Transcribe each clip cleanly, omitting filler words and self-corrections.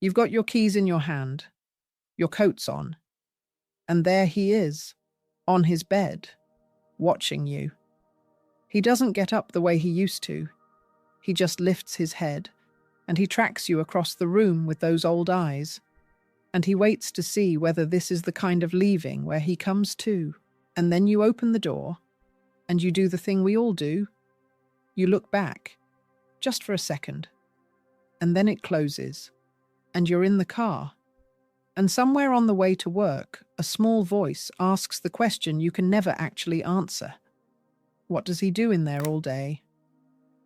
You've got your keys in your hand, your coat's on, and there he is, on his bed, watching you. He doesn't get up the way he used to. He just lifts his head, and he tracks you across the room with those old eyes. And he waits to see whether this is the kind of leaving where he comes to. And then you open the door, and you do the thing we all do. You look back, just for a second, and then it closes, and you're in the car. And somewhere on the way to work, a small voice asks the question you can never actually answer. What does he do in there all day?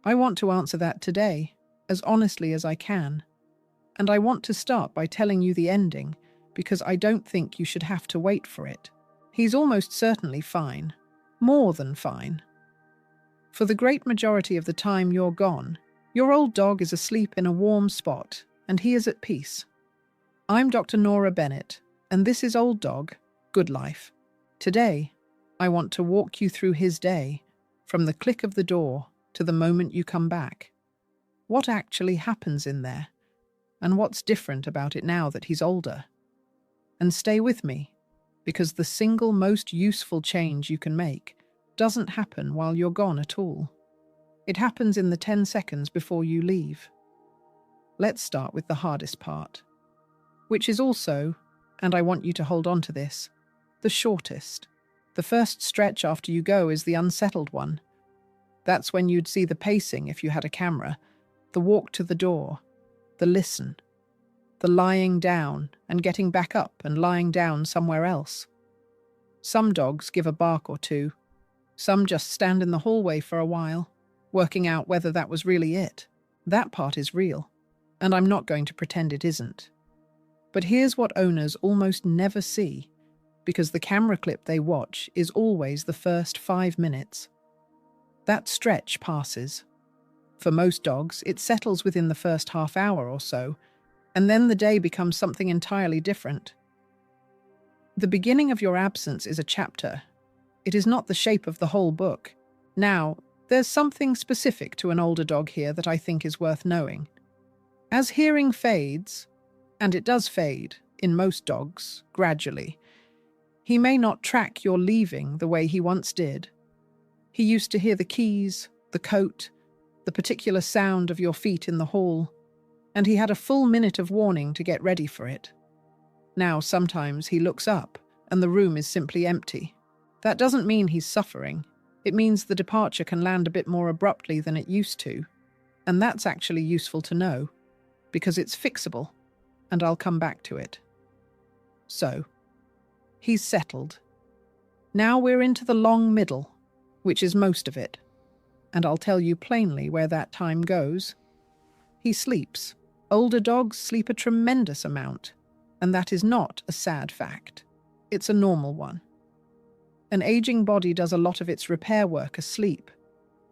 I want to answer that today, as honestly as I can. And I want to start by telling you the ending, because I don't think you should have to wait for it. He's almost certainly fine. More than fine. For the great majority of the time you're gone, your old dog is asleep in a warm spot, and he is at peace. I'm Dr. Nora Bennett, and this is Old Dog, Good Life. Today, I want to walk you through his day, from the click of the door to the moment you come back. What actually happens in there, and what's different about it now that he's older? And stay with me, because the single most useful change you can make doesn't happen while you're gone at all. It happens in the 10 seconds before you leave. Let's start with the hardest part, which is also, and I want you to hold on to this, the shortest. The first stretch after you go is the unsettled one. That's when you'd see the pacing if you had a camera, the walk to the door, the listen, the lying down and getting back up and lying down somewhere else. Some dogs give a bark or two. Some just stand in the hallway for a while, working out whether that was really it. That part is real, and I'm not going to pretend it isn't. But here's what owners almost never see, because the camera clip they watch is always the first 5 minutes. That stretch passes. For most dogs, it settles within the first half hour or so, and then the day becomes something entirely different. The beginning of your absence is a chapter. It is not the shape of the whole book. Now, there's something specific to an older dog here that I think is worth knowing. As hearing fades, and it does fade, in most dogs, gradually, he may not track your leaving the way he once did. He used to hear the keys, the coat, the particular sound of your feet in the hall, and he had a full minute of warning to get ready for it. Now, sometimes he looks up, and the room is simply empty. That doesn't mean he's suffering. It means the departure can land a bit more abruptly than it used to, and that's actually useful to know, because it's fixable, and I'll come back to it. So, he's settled. Now we're into the long middle, which is most of it, and I'll tell you plainly where that time goes. He sleeps. Older dogs sleep a tremendous amount, and that is not a sad fact. It's a normal one. An aging body does a lot of its repair work asleep,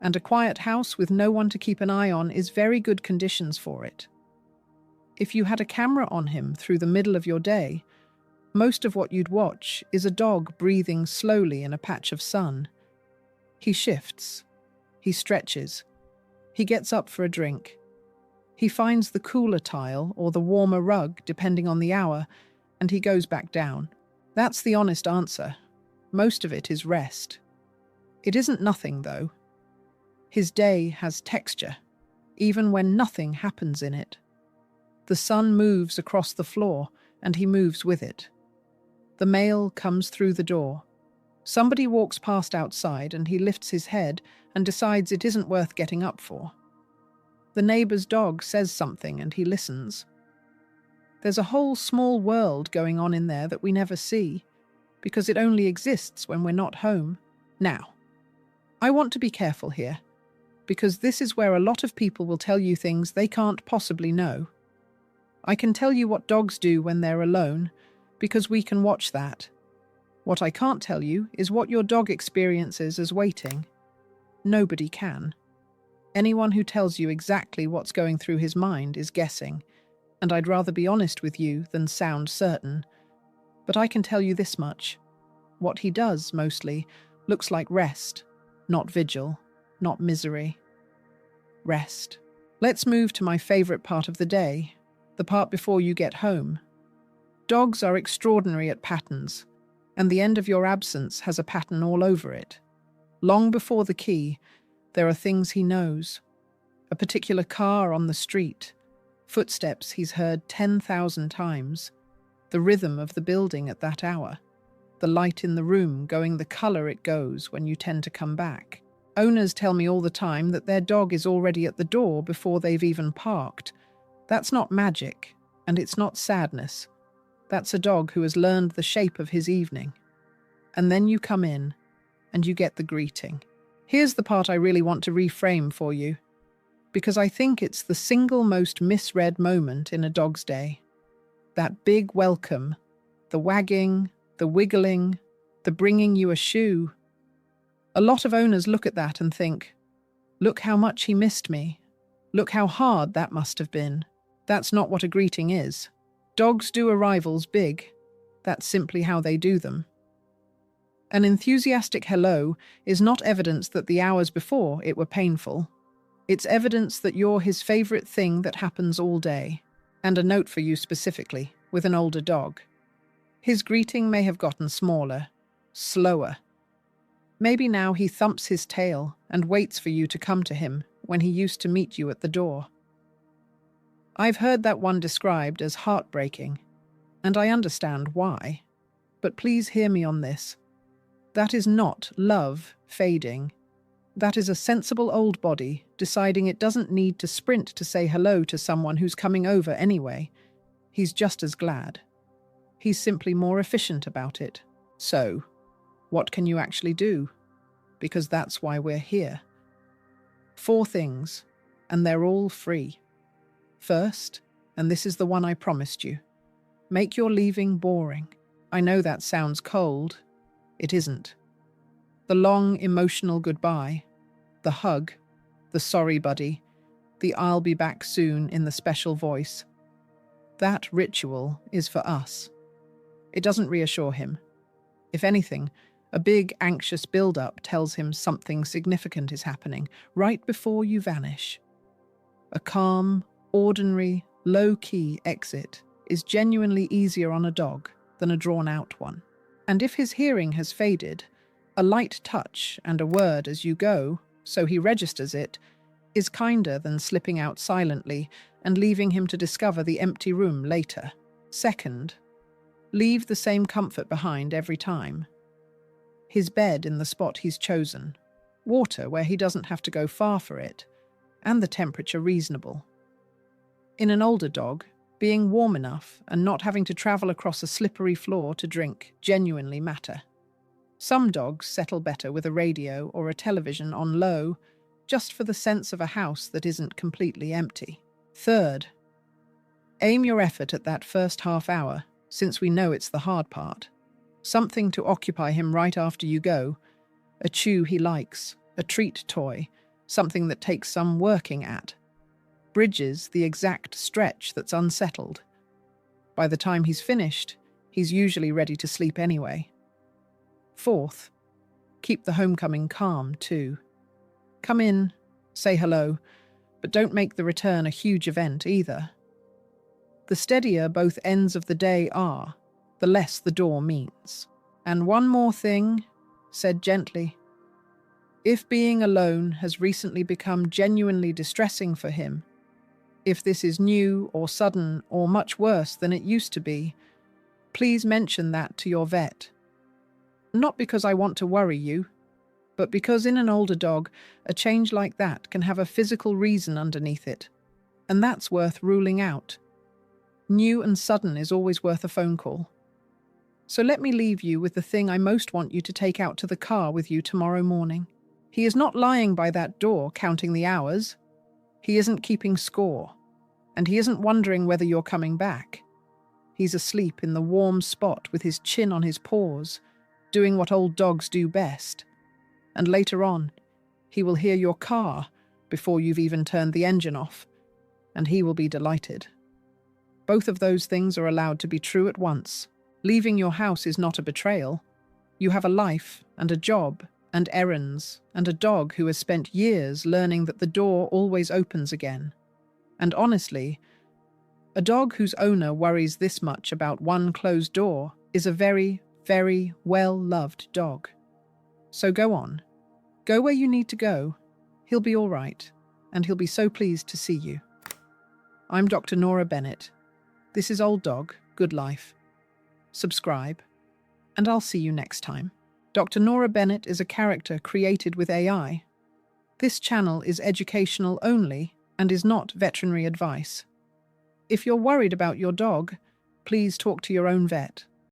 and a quiet house with no one to keep an eye on is very good conditions for it. If you had a camera on him through the middle of your day, most of what you'd watch is a dog breathing slowly in a patch of sun. He shifts. He stretches. He gets up for a drink. He finds the cooler tile or the warmer rug, depending on the hour, and he goes back down. That's the honest answer. Most of it is rest. It isn't nothing, though. His day has texture, even when nothing happens in it. The sun moves across the floor, and he moves with it. The mail comes through the door. Somebody walks past outside, and he lifts his head and decides it isn't worth getting up for. The neighbor's dog says something, and he listens. There's a whole small world going on in there that we never see, because it only exists when we're not home. Now, I want to be careful here, because this is where a lot of people will tell you things they can't possibly know. I can tell you what dogs do when they're alone, because we can watch that. What I can't tell you is what your dog experiences as waiting. Nobody can. Anyone who tells you exactly what's going through his mind is guessing, and I'd rather be honest with you than sound certain. But I can tell you this much. What he does, mostly, looks like rest, not vigil, not misery. Rest. Let's move to my favorite part of the day, the part before you get home. Dogs are extraordinary at patterns, and the end of your absence has a pattern all over it. Long before the key, there are things he knows. A particular car on the street, footsteps he's heard 10,000 times, the rhythm of the building at that hour, the light in the room going the color it goes when you tend to come back. Owners tell me all the time that their dog is already at the door before they've even parked. That's not magic, and it's not sadness. That's a dog who has learned the shape of his evening. And then you come in, and you get the greeting. Here's the part I really want to reframe for you, because I think it's the single most misread moment in a dog's day. That big welcome, the wagging, the wiggling, the bringing you a shoe. A lot of owners look at that and think, look how much he missed me. Look how hard that must have been. That's not what a greeting is. Dogs do arrivals big. That's simply how they do them. An enthusiastic hello is not evidence that the hours before it were painful. It's evidence that you're his favorite thing that happens all day. And a note for you specifically, with an older dog. His greeting may have gotten smaller, slower. Maybe now he thumps his tail and waits for you to come to him when he used to meet you at the door. I've heard that one described as heartbreaking, and I understand why. But please hear me on this. That is not love fading. That is a sensible old body deciding it doesn't need to sprint to say hello to someone who's coming over anyway. He's just as glad. He's simply more efficient about it. So, what can you actually do? Because that's why we're here. 4 things, and they're all free. First, and this is the one I promised you, make your leaving boring. I know that sounds cold. It isn't. The long, emotional goodbye, the hug, the sorry buddy, the I'll be back soon in the special voice. That ritual is for us. It doesn't reassure him. If anything, a big, anxious build-up tells him something significant is happening right before you vanish. A calm, ordinary, low-key exit is genuinely easier on a dog than a drawn-out one. And if his hearing has faded, a light touch and a word as you go, so he registers it, is kinder than slipping out silently and leaving him to discover the empty room later. Second, leave the same comfort behind every time. His bed in the spot he's chosen, water where he doesn't have to go far for it, and the temperature reasonable. In an older dog, being warm enough and not having to travel across a slippery floor to drink genuinely matter. Some dogs settle better with a radio or a television on low, just for the sense of a house that isn't completely empty. Third, aim your effort at that first half hour, since we know it's the hard part. Something to occupy him right after you go, a chew he likes, a treat toy, something that takes some working at. Bridges the exact stretch that's unsettled. By the time he's finished, he's usually ready to sleep anyway. Fourth, keep the homecoming calm too. Come in, say hello, but don't make the return a huge event either. The steadier both ends of the day are, the less the door means. And one more thing, said gently. If being alone has recently become genuinely distressing for him, if this is new or sudden or much worse than it used to be, please mention that to your vet. Not because I want to worry you, but because in an older dog, a change like that can have a physical reason underneath it, and that's worth ruling out. New and sudden is always worth a phone call. So let me leave you with the thing I most want you to take out to the car with you tomorrow morning. He is not lying by that door counting the hours. He isn't keeping score. And he isn't wondering whether you're coming back. He's asleep in the warm spot with his chin on his paws, doing what old dogs do best. And later on, he will hear your car before you've even turned the engine off, and he will be delighted. Both of those things are allowed to be true at once. Leaving your house is not a betrayal. You have a life and a job and errands and a dog who has spent years learning that the door always opens again. And honestly, A dog whose owner worries this much about one closed door is a very, very well-loved dog. So go on. Go where you need to go. He'll be all right, and he'll be so pleased to see you. I'm Dr. Nora Bennett. This is Old Dog, Good Life. Subscribe, and I'll see you next time. Dr. Nora Bennett is a character created with AI. This channel is educational only and is not veterinary advice. If you're worried about your dog, please talk to your own vet.